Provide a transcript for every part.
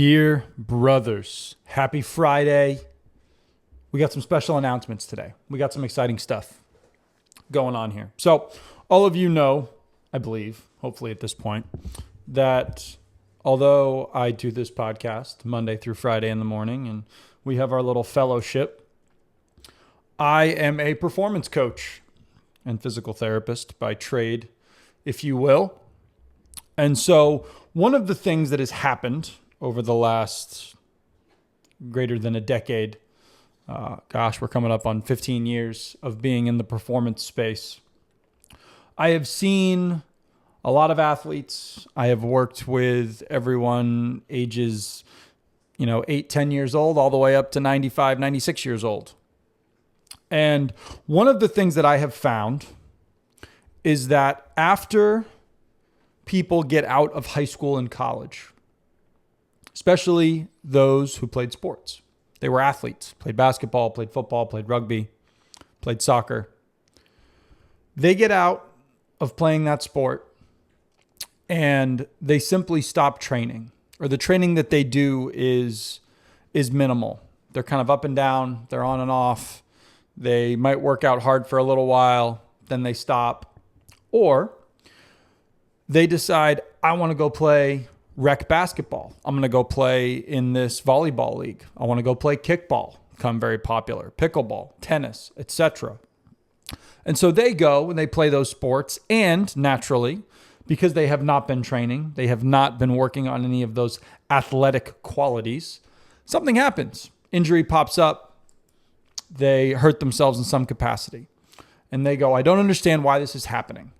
Dear brothers, happy Friday. We got some special announcements today. We got some exciting stuff going on here. So all of you know, I believe, hopefully at this point, that although I do this podcast Monday through Friday in the morning and we have our little fellowship, I am a performance coach and physical therapist by trade, if you will. And so one of the things that has happened over the last greater than a decade, we're coming up on 15 years of being in the performance space. I have seen a lot of athletes. I have worked with everyone ages, 8, 10 years old, all the way up to 95, 96 years old. And one of the things that I have found is that after people get out of high school and college, especially those who played sports. They were athletes, played basketball, played football, played rugby, played soccer. They get out of playing that sport and they simply stop training, or the training that they do is minimal. They're kind of up and down, they're on and off. They might work out hard for a little while, then they stop. Or they decide, I want to go play rec basketball. I'm going to go play in this volleyball league. I want to go play kickball, become very popular, pickleball, tennis, etc. And so they go and they play those sports, and naturally, because they have not been training, they have not been working on any of those athletic qualities, something happens. Injury pops up. They hurt themselves in some capacity. And they go, I don't understand why this is happening.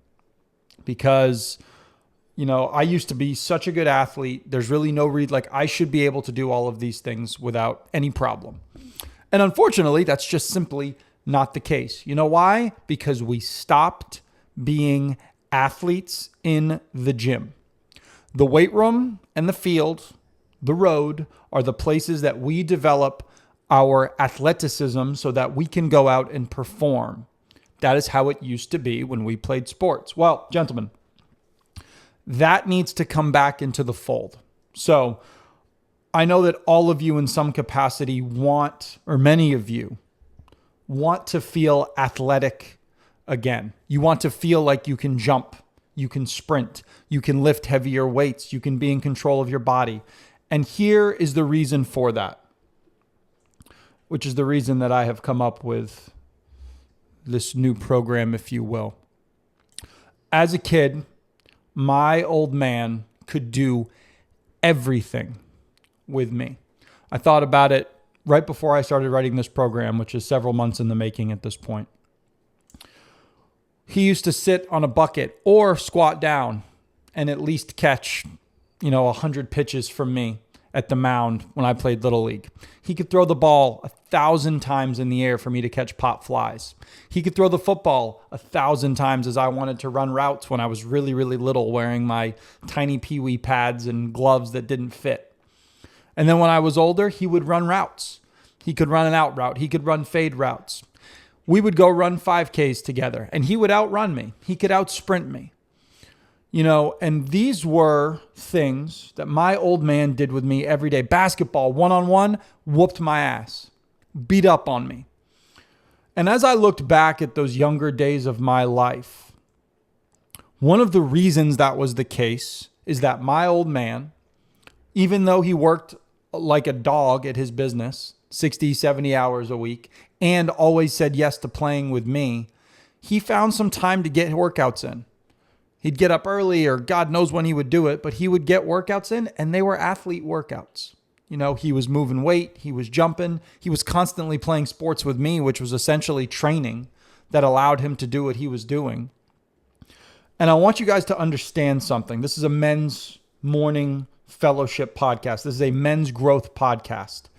Because I used to be such a good athlete. There's really no reason, I should be able to do all of these things without any problem. And unfortunately, that's just simply not the case. You know why? Because we stopped being athletes in the gym. The weight room and the field, the road, are the places that we develop our athleticism so that we can go out and perform. That is how it used to be when we played sports. Well, gentlemen, that needs to come back into the fold. So I know that all of you in some capacity many of you want to feel athletic again. You want to feel like you can jump, you can sprint, you can lift heavier weights, you can be in control of your body. And here is the reason for that, which is the reason that I have come up with this new program, if you will. As a kid, my old man could do everything with me. I thought about it right before I started writing this program, which is several months in the making at this point. He used to sit on a bucket or squat down and at least catch, 100 pitches from me at the mound when I played Little League. He could throw the ball 1,000 times in the air for me to catch pop flies. He could throw the football 1,000 times as I wanted to run routes when I was really, really little, wearing my tiny peewee pads and gloves that didn't fit. And then when I was older, he would run routes. He could run an out route. He could run fade routes. We would go run 5Ks together, and he would outrun me. He could outsprint me. And these were things that my old man did with me every day. Basketball, one-on-one, whooped my ass, beat up on me. And as I looked back at those younger days of my life, one of the reasons that was the case is that my old man, even though he worked like a dog at his business, 60, 70 hours a week, and always said yes to playing with me, he found some time to get workouts in. He'd get up early, or God knows when he would do it, but he would get workouts in, and they were athlete workouts. He was moving weight, he was jumping, he was constantly playing sports with me, which was essentially training that allowed him to do what he was doing. And I want you guys to understand something. This is a men's morning fellowship podcast. This is a men's growth podcast.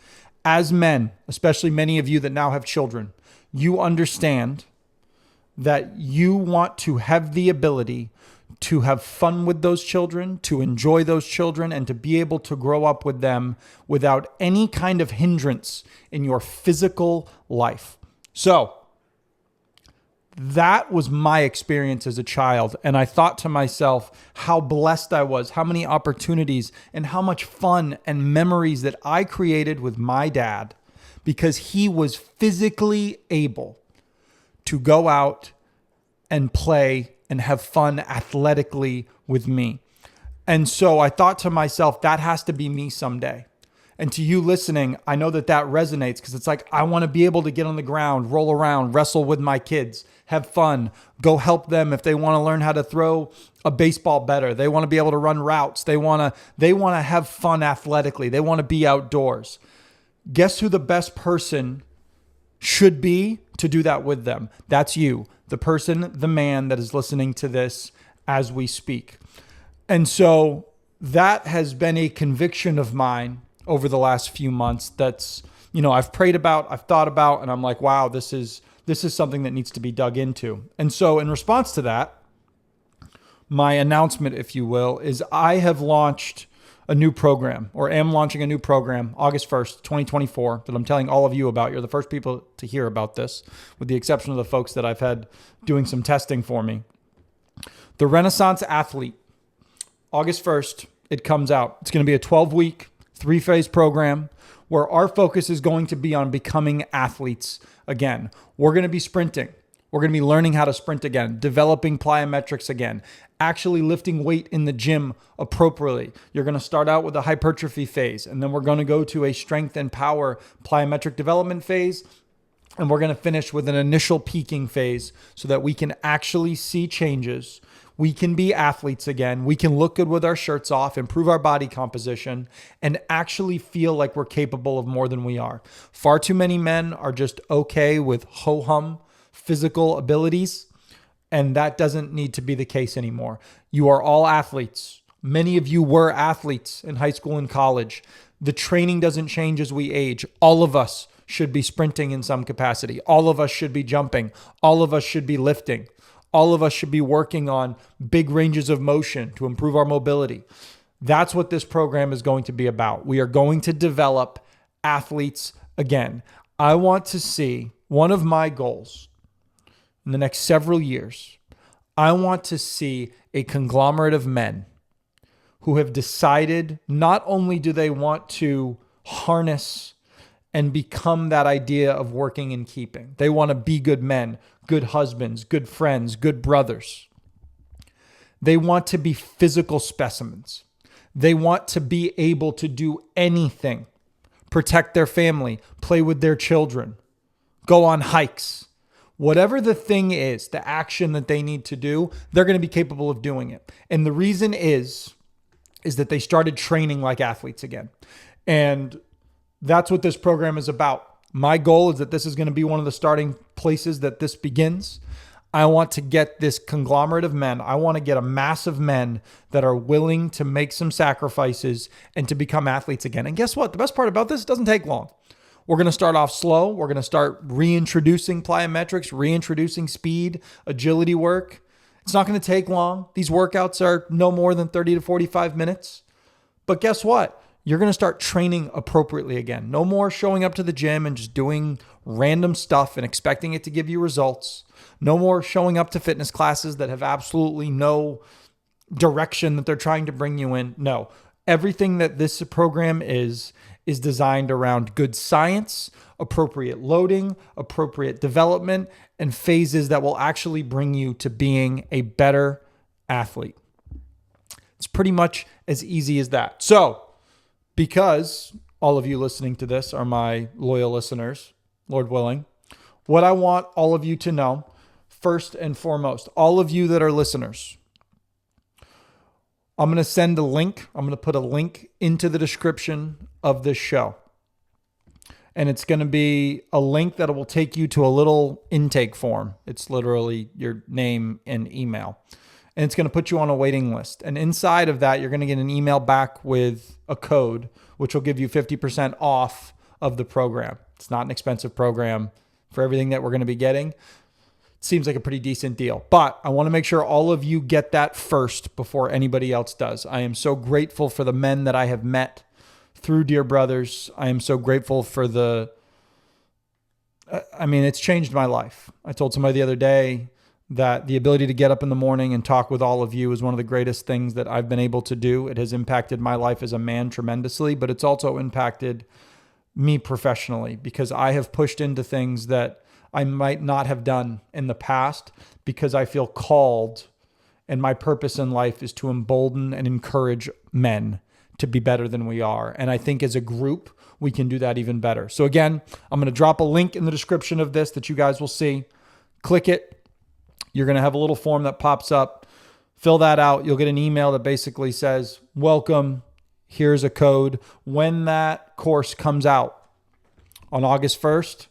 As men, especially many of you that now have children, you understand that you want to have the ability to have fun with those children, to enjoy those children, and to be able to grow up with them without any kind of hindrance in your physical life. So that was my experience as a child. And I thought to myself how blessed I was, how many opportunities and how much fun and memories that I created with my dad because he was physically able to go out and play and have fun athletically with me. And so I thought to myself, that has to be me someday. And to you listening, I know that that resonates because it's like, I want to be able to get on the ground, roll around, wrestle with my kids, have fun, go help them if they want to learn how to throw a baseball better. They want to be able to run routes. They want to have fun athletically. They want to be outdoors. Guess who the best person should be to do that with them? That's you, the person, the man that is listening to this as we speak. And so that has been a conviction of mine over the last few months that's, I've prayed about, I've thought about, and I'm like, wow, this is something that needs to be dug into. And so in response to that, my announcement, if you will, is I have launched a new program, or am launching a new program August 1st, 2024, that I'm telling all of you about. You're the first people to hear about this, with the exception of the folks that I've had doing some testing for me. The Renaissance Athlete, August 1st, it comes out. It's going to be a 12-week, 3-phase program where our focus is going to be on becoming athletes again. We're going to be sprinting. We're going to be learning how to sprint again, developing plyometrics again, actually lifting weight in the gym appropriately. You're going to start out with a hypertrophy phase, and then we're going to go to a strength and power plyometric development phase, and we're going to finish with an initial peaking phase so that we can actually see changes. We can be athletes again. We can look good with our shirts off, improve our body composition, and actually feel like we're capable of more than we are. Far too many men are just okay with ho-hum physical abilities, and that doesn't need to be the case anymore. You are all athletes. Many of you were athletes in high school and college. The training doesn't change as we age. All of us should be sprinting in some capacity. All of us should be jumping. All of us should be lifting. All of us should be working on big ranges of motion to improve our mobility. That's what this program is going to be about. We are going to develop athletes again. I want to see, one of my goals in the next several years, I want to see a conglomerate of men who have decided not only do they want to harness and become that idea of working and keeping. They want to be good men, good husbands, good friends, good brothers. They want to be physical specimens. They want to be able to do anything, protect their family, play with their children, go on hikes. Whatever the thing is, the action that they need to do, they're going to be capable of doing it. And the reason is that they started training like athletes again. And that's what this program is about. My goal is that this is going to be one of the starting places that this begins. I want to get this conglomerate of men. I want to get a mass of men that are willing to make some sacrifices and to become athletes again. And guess what? The best part about this, it doesn't take long. We're going to start off slow. We're going to start reintroducing plyometrics, reintroducing speed, agility work. It's not going to take long. These workouts are no more than 30 to 45 minutes. But guess what? You're going to start training appropriately again. No more showing up to the gym and just doing random stuff and expecting it to give you results. No more showing up to fitness classes that have absolutely no direction that they're trying to bring you in. No, everything that this program is designed around good science, appropriate loading, appropriate development, and phases that will actually bring you to being a better athlete. It's pretty much as easy as that. So, because all of you listening to this are my loyal listeners, Lord willing, what I want all of you to know, first and foremost, all of you that are listeners, I'm going to send a link. I'm going to put a link into the description of this show. And it's going to be a link that will take you to a little intake form. It's literally your name and email. And it's going to put you on a waiting list. And inside of that, you're going to get an email back with a code, which will give you 50% off of the program. It's not an expensive program for everything that we're going to be getting. It seems like a pretty decent deal. But I want to make sure all of you get that first before anybody else does. I am so grateful for the men that I have met through Dear Brothers. I am so grateful for the I mean, it's changed my life. I told somebody the other day that the ability to get up in the morning and talk with all of you is one of the greatest things that I've been able to do. It has impacted my life as a man tremendously, but it's also impacted me professionally because I have pushed into things that I might not have done in the past because I feel called, and my purpose in life is to embolden and encourage men to be better than we are. And I think as a group, we can do that even better. So again, I'm going to drop a link in the description of this that you guys will see. Click it. You're going to have a little form that pops up. Fill that out. You'll get an email that basically says, welcome, here's a code. When that course comes out on August 1st,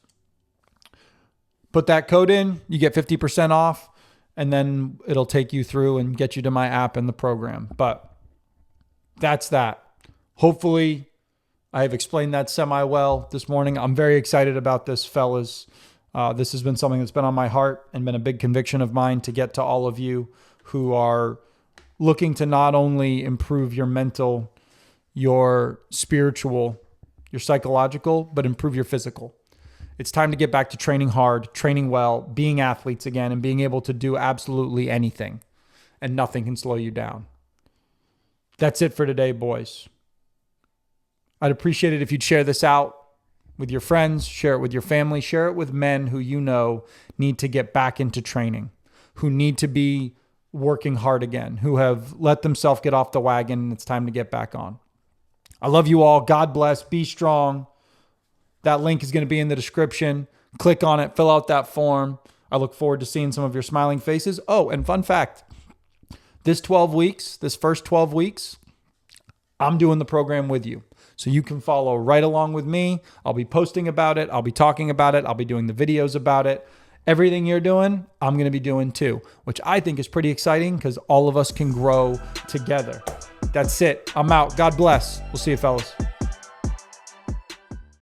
put that code in, you get 50% off, and then it'll take you through and get you to my app and the program. But that's that. Hopefully, I have explained that semi-well this morning. I'm very excited about this, fellas. This has been something that's been on my heart and been a big conviction of mine to get to all of you who are looking to not only improve your mental, your spiritual, your psychological, but improve your physical. It's time to get back to training hard, training well, being athletes again, and being able to do absolutely anything, and nothing can slow you down. That's it for today, boys. I'd appreciate it if you'd share this out with your friends, share it with your family, share it with men who you know need to get back into training, who need to be working hard again, who have let themselves get off the wagon and it's time to get back on. I love you all. God bless. Be strong. That link is going to be in the description. Click on it. Fill out that form. I look forward to seeing some of your smiling faces. Oh, and fun fact, this first 12 weeks, I'm doing the program with you. So you can follow right along with me. I'll be posting about it. I'll be talking about it. I'll be doing the videos about it. Everything you're doing, I'm going to be doing too, which I think is pretty exciting because all of us can grow together. That's it. I'm out. God bless. We'll see you, fellas.